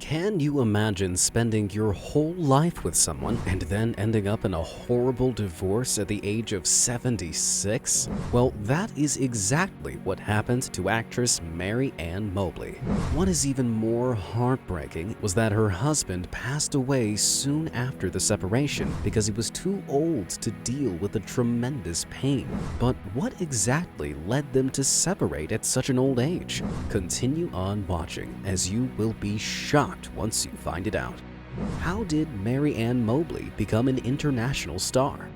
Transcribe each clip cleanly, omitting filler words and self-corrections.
Can you imagine spending your whole life with someone and then ending up in a horrible divorce at the age of 76? Well, that is exactly what happened to actress Mary Ann Mobley. What is even more heartbreaking was that her husband passed away soon after the separation because he was too old to deal with the tremendous pain. But what exactly led them to separate at such an old age? Continue on watching, as you will be shocked once you find it out. How did Mary Ann Mobley become an international star?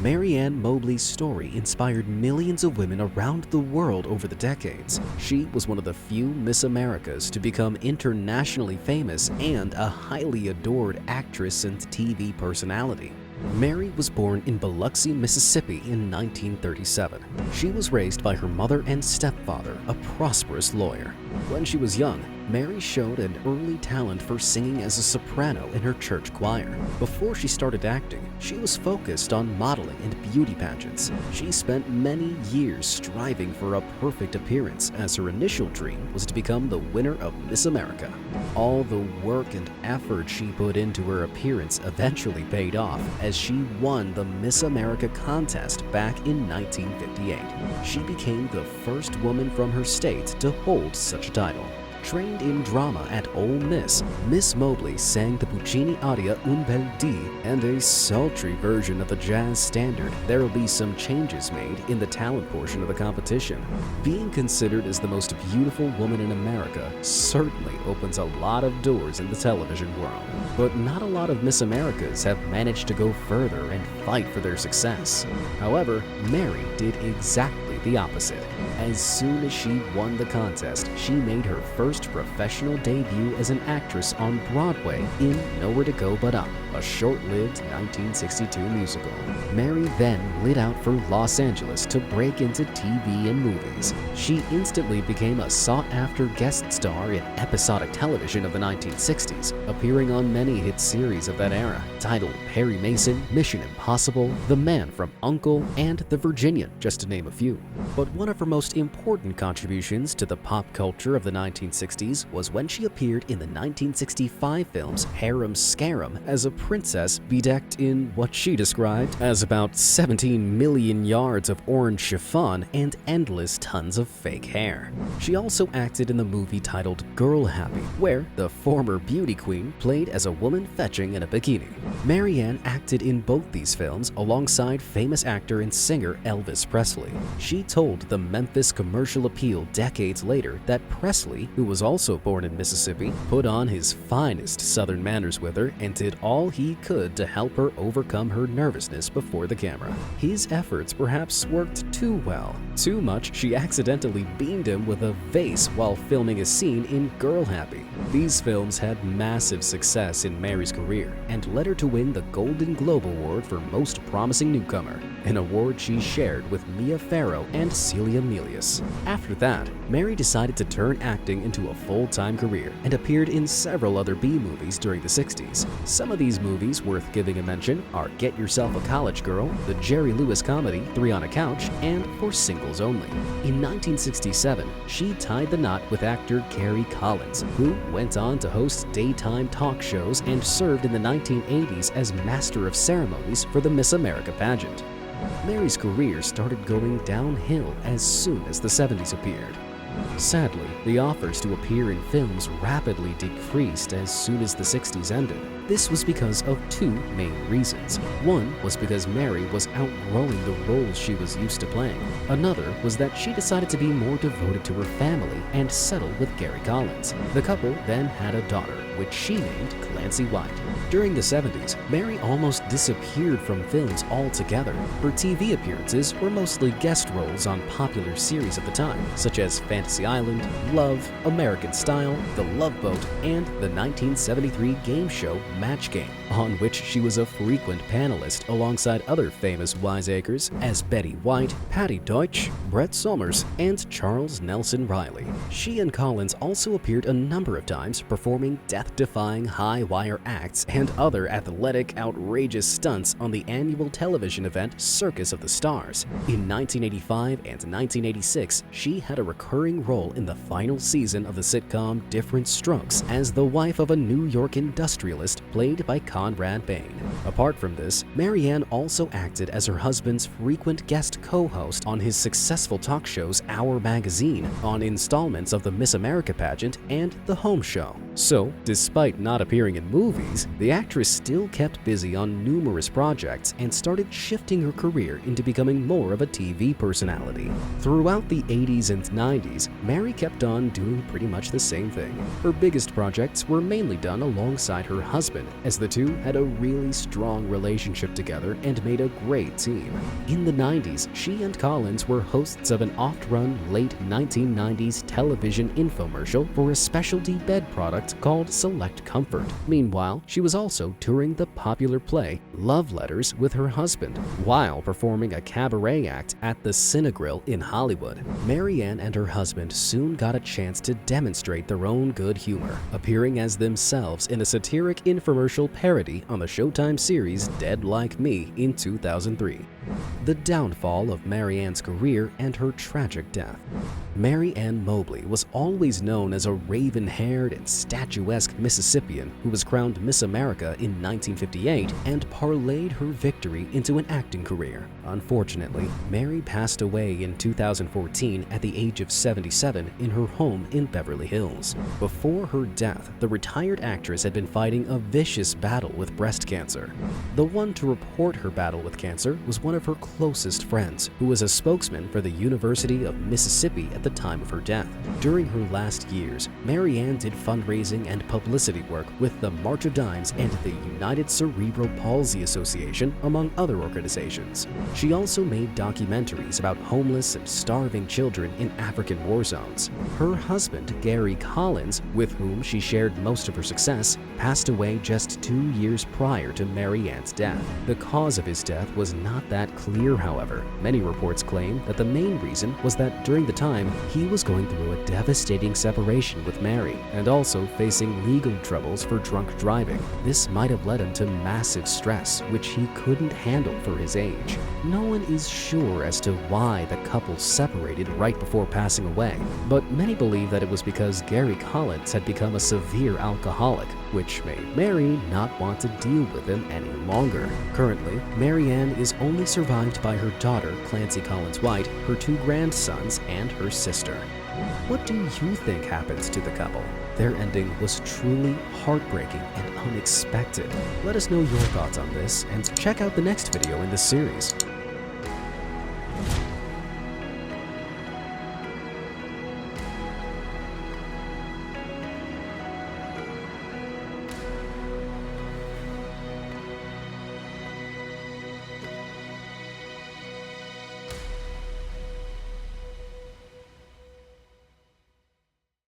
Mary Ann Mobley's story inspired millions of women around the world over the decades. She was one of the few Miss Americas to become internationally famous and a highly adored actress and TV personality. Mary was born in Biloxi, Mississippi in 1937. She was raised by her mother and stepfather, a prosperous lawyer. When she was young, Mary showed an early talent for singing as a soprano in her church choir. Before she started acting, she was focused on modeling and beauty pageants. She spent many years striving for a perfect appearance, as her initial dream was to become the winner of Miss America. All the work and effort she put into her appearance eventually paid off, as she won the Miss America contest back in 1958. She became the first woman from her state to hold such a title. Trained in drama at Ole Miss, Miss Mobley sang the Puccini aria Un bel dì and a sultry version of the jazz standard There Will Be Some Changes made in the talent portion of the competition. Being considered as the most beautiful woman in America certainly opens a lot of doors in the television world. But not a lot of Miss Americas have managed to go further and fight for their success. However, Mary did exactly the opposite. As soon as she won the contest, she made her first professional debut as an actress on Broadway in Nowhere to Go But Up, a short-lived 1962 musical. Mary then lit out for Los Angeles to break into TV and movies. She instantly became a sought-after guest star in episodic television of the 1960s, appearing on many hit series of that era, titled Perry Mason, Mission Impossible, The Man from U.N.C.L.E., and The Virginian, just to name a few. But one of her most important contributions to the pop culture of the 1960s was when she appeared in the 1965 films Harem Scarum as a princess bedecked in what she described as about 17 million yards of orange chiffon and endless tons of fake hair. She also acted in the movie titled Girl Happy, where the former beauty queen played as a woman fetching in a bikini. Mary Ann acted in both these films alongside famous actor and singer Elvis Presley. She told the Memphis Commercial Appeal decades later that Presley, who was also born in Mississippi, put on his finest Southern manners with her and did all he could to help her overcome her nervousness before the camera. His efforts perhaps worked too well. Too much, she accidentally beamed him with a vase while filming a scene in Girl Happy. These films had massive success in Mary's career and led her to win the Golden Globe Award for Most Promising Newcomer, an award she shared with Mia Farrow and Celia Milius. After that, Mary decided to turn acting into a full-time career and appeared in several other B-movies during the 60s. Some of these movies worth giving a mention are Get Yourself a College Girl, the Jerry Lewis comedy Three on a Couch, and For Singles Only. In 1967, she tied the knot with actor Gary Collins, who went on to host daytime talk shows and served in the 1980s as Master of Ceremonies for the Miss America pageant. Mary's career started going downhill as soon as the 70s appeared. Sadly, the offers to appear in films rapidly decreased as soon as the 60s ended. This was because of two main reasons. One was because Mary was outgrowing the roles she was used to playing. Another was that she decided to be more devoted to her family and settled with Gary Collins. The couple then had a daughter, which she named Clancy White. During the 70s, Mary almost disappeared from films altogether. Her TV appearances were mostly guest roles on popular series of the time, such as Fantasy Island, Love, American Style, The Love Boat, and the 1973 game show Match Game, on which she was a frequent panelist alongside other famous wiseacres as Betty White, Patty Deutsch, Brett Somers, and Charles Nelson Riley. She and Collins also appeared a number of times performing death death-defying high-wire acts and other athletic, outrageous stunts on the annual television event Circus of the Stars. In 1985 and 1986, she had a recurring role in the final season of the sitcom Different Strokes as the wife of a New York industrialist played by Conrad Bain. Apart from this, Mary Ann also acted as her husband's frequent guest co-host on his successful talk shows Our Magazine, on installments of the Miss America pageant, and The Home Show. So, despite not appearing in movies, the actress still kept busy on numerous projects and started shifting her career into becoming more of a TV personality. Throughout the 80s and 90s, Mary kept on doing pretty much the same thing. Her biggest projects were mainly done alongside her husband, as the two had a really strong relationship together and made a great team. In the 90s, she and Collins were hosts of an oft-run late 1990s television infomercial for a specialty bed product called Select Comfort. Meanwhile, she was also touring the popular play Love Letters with her husband, while performing a cabaret act at the Cinegrill in Hollywood. Mary Ann and her husband soon got a chance to demonstrate their own good humor, appearing as themselves in a satiric infomercial parody on the Showtime series Dead Like Me in 2003. The downfall of Mary Ann's career and her tragic death. Mary Ann Mobley was always known as a raven-haired and statuesque Mississippian who was crowned Miss America in 1958 and parlayed her victory into an acting career. Unfortunately, Mary passed away in 2014 at the age of 77 in her home in Beverly Hills. Before her death, the retired actress had been fighting a vicious battle with breast cancer. The one to report her battle with cancer was one of her closest friends, who was a spokesman for the University of Mississippi at the time of her death. During her last years, Mary Ann did fundraising and publicity work with the March of Dimes and the United Cerebral Palsy Association, among other organizations. She also made documentaries about homeless and starving children in African war zones. Her husband, Gary Collins, with whom she shared most of her success, passed away just 2 years prior to Mary Ann's death. The cause of his death was not that clear, however. Many reports claim that the main reason was that during the time, he was going through a devastating separation with Mary and also facing legal troubles for drunk driving. This might have led him to massive stress, which he couldn't handle for his age. No one is sure as to why the couple separated right before passing away, but many believe that it was because Gary Collins had become a severe alcoholic, which made Mary not want to deal with him any longer. Currently, Mary Ann is only survived by her daughter, Clancy Collins White, her 2 grandsons, and her sister. What do you think happened to the couple? Their ending was truly heartbreaking and unexpected. Let us know your thoughts on this and check out the next video in this series.